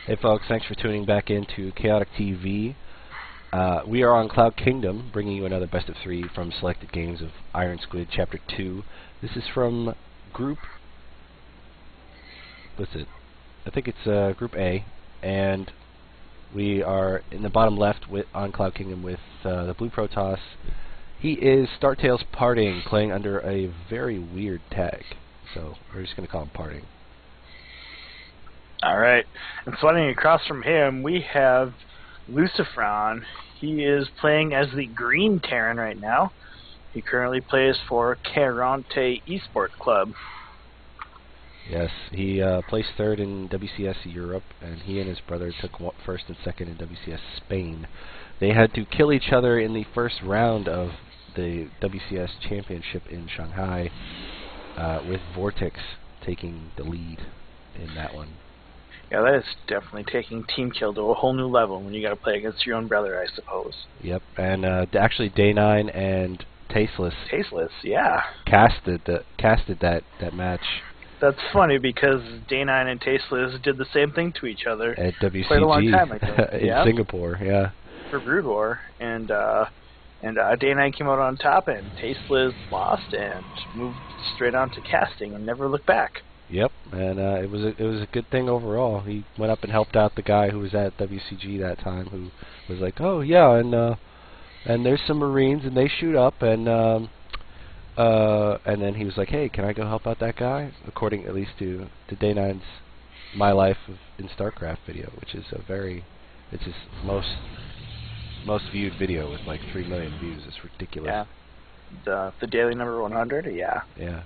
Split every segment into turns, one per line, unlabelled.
Hey folks, thanks for tuning back into Chaotic TV. We are on Cloud Kingdom, bringing you another best of 3 from selected games of IronSquid Chapter 2. This is from Group... what's it? I think it's Group A, and we are in the bottom left on Cloud Kingdom with the Blue Protoss. He is Startails Parting, playing under a very weird tag, so we're just going to call him Parting.
Alright, and sliding across from him, we have Lucifron. He is playing as the Green Terran right now. He currently plays for Carante Esports Club.
Yes, he placed 3rd in WCS Europe, and he and his brother took 1st and 2nd in WCS Spain. They had to kill each other in the first round of the WCS Championship in Shanghai, with Vortex taking the lead in that one.
Yeah, that is definitely taking team kill to a whole new level when you got to play against your own brother, I suppose.
Yep, and actually Day9 and Tasteless.
Tasteless, yeah.
Casted that match.
That's funny because Day9 and Tasteless did the same thing to each other
at WCG
quite a long time ago.
in Singapore, yeah.
For Brood War, and Day9 came out on top, and Tasteless lost and moved straight on to casting and never looked back.
Yep, and it was a good thing overall. He went up and helped out the guy who was at WCG that time, who was like, "Oh yeah, and there's some Marines and they shoot up, and then he was like, "Hey, can I go help out that guy?" According at least to Day9's My Life in StarCraft video, which is it's his most viewed video with like 3 million views. It's ridiculous.
Yeah, the daily number 100. Yeah.
Yeah.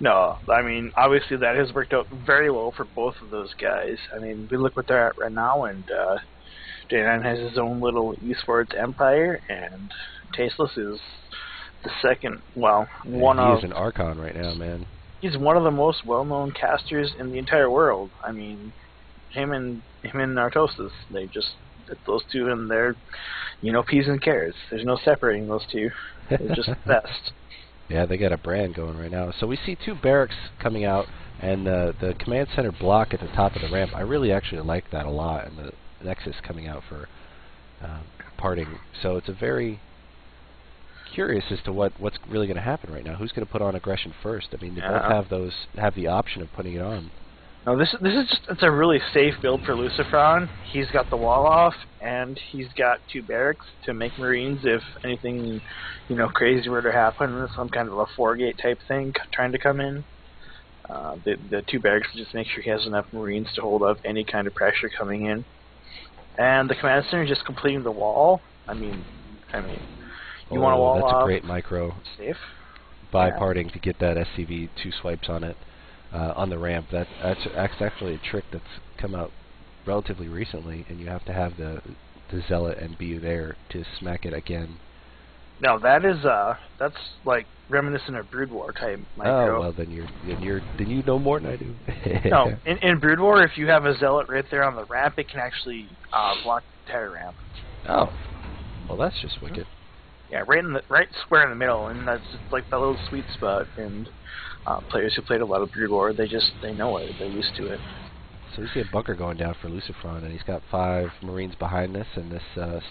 No, I mean, obviously that has worked out very well for both of those guys. I mean, we look what they're at right now, and Day9 has his own little esports empire, and Tasteless is the second, well, one of...
He's an Archon right now, man.
He's one of the most well-known casters in the entire world. I mean, him and Nartosis, those two, and they're, peas and carrots. There's no separating those two. They're just the best.
Yeah, they got a brand going right now. So we see 2 barracks coming out, and the command center block at the top of the ramp. I really actually like that a lot, and the Nexus coming out for Parting. So it's a very curious as to what's really going to happen right now. Who's going to put on aggression first? I mean, they both have the option of putting it on.
No, this is it's a really safe build for Lucifron. He's got the wall off, and he's got 2 barracks to make Marines if anything, crazy were to happen, some kind of a 4-gate type thing trying to come in. The 2 barracks just make sure he has enough Marines to hold up any kind of pressure coming in. And the command center just completing the wall. I mean, you want a wall off.
That's a great micro.
Safe.
By Parting to get that SCV 2 swipes on it. On the ramp. That's actually a trick that's come out relatively recently, and you have to have the Zealot and BU there to smack it again.
No, that's like reminiscent of Brood War type micro.
Oh well, then you know more than I do.
No, in Brood War, if you have a Zealot right there on the ramp, it can actually block the entire ramp.
Oh, well that's just wicked.
Yeah, right square in the middle, and that's like that little sweet spot. And players who played a lot of Brood War, they know it. They're used to it.
So we see a bunker going down for Lucifron, and he's got 5 Marines behind this, and this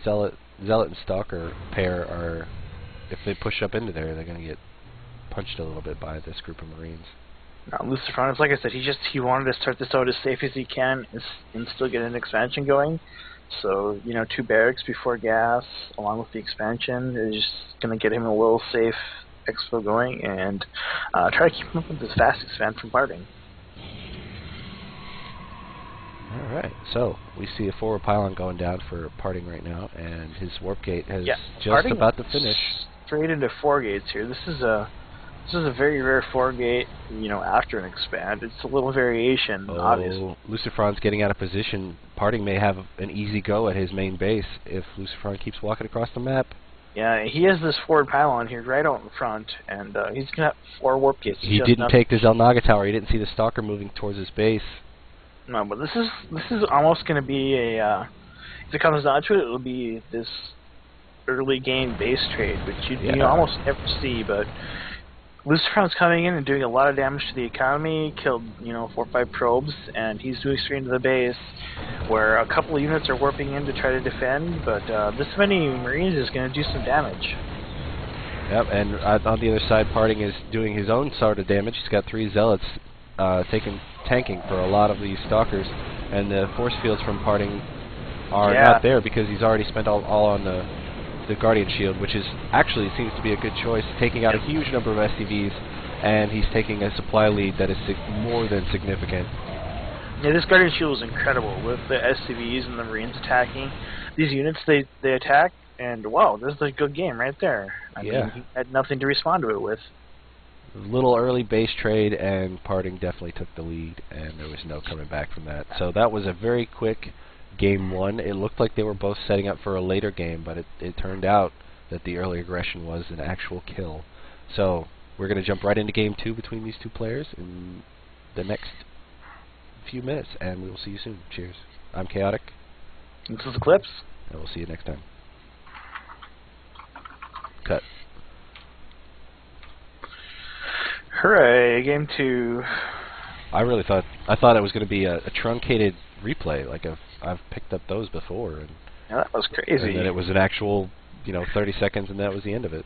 Zealot and Stalker pair are, if they push up into there, they're going to get punched a little bit by this group of Marines.
Now, Lucifron, like I said, he wanted to start this out as safe as he can and still get an expansion going. So, 2 barracks before gas, along with the expansion, is just going to get him a little safe expo going, and try to keep him up with this fast expand from Parting.
Alright, so we see a forward pylon going down for Parting right now, and his warp gate has just about to finish.
Straight into 4 gates here. This is a very rare 4 gate, after an expand. It's a little variation, obviously.
Lucifron's getting out of position. Parting may have an easy go at his main base if Lucifron keeps walking across the map.
Yeah, he has this forward pylon here right out in front, and he's going to have 4 warp gates.
He didn't take the Zelnaga tower. He didn't see the Stalker moving towards his base.
No, but this is almost going to be a, if it comes down to it, it'll be this early game base trade, which you almost never see, but Lucifron's coming in and doing a lot of damage to the economy, killed, 4 or 5 probes, and he's moving straight into the base, where a couple of units are warping in to try to defend, but this many Marines is going to do some damage.
Yep, and on the other side, Parting is doing his own sort of damage. He's got 3 Zealots tanking for a lot of these Stalkers, and the force fields from Parting are not there because he's already spent all on the Guardian Shield, which is actually seems to be a good choice, taking out a huge number of SCVs, and he's taking a supply lead that is more than significant.
Yeah, this Guardian Shield is incredible with the SCVs and the Marines attacking. These units, they attack, and wow, this is a good game right there. I mean, he had nothing to respond to it with.
A little early base trade, and Parting definitely took the lead, and there was no coming back from that. So that was a very quick Game 1. It looked like they were both setting up for a later game, but it turned out that the early aggression was an actual kill. So we're going to jump right into Game 2 between these two players in the next few minutes, and we will see you soon. Cheers. I'm Chaotic.
This is Eclipse.
And we'll see you next time. Cut.
Hooray, Game 2.
I thought it was going to be a truncated replay, like I've picked up those before, and
yeah, that was crazy.
And then it was an actual, 30 seconds, and that was the end of it.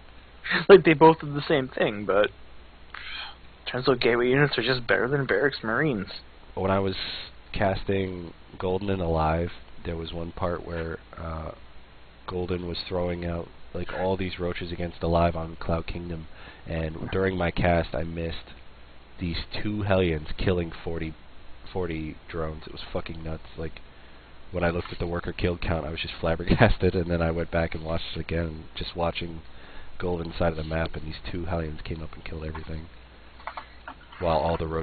Like they both did the same thing, but turns out gateway units are just better than Barracks Marines.
When I was casting Golden and Alive, there was one part where Golden was throwing out like all these roaches against Alive on Cloud Kingdom, and during my cast I missed these 2 Hellions killing 40 drones. It was fucking nuts. Like, when I looked at the worker killed count, I was just flabbergasted, and then I went back and watched it again, just watching Golden side of the map, and these 2 Hellions came up and killed everything, while all the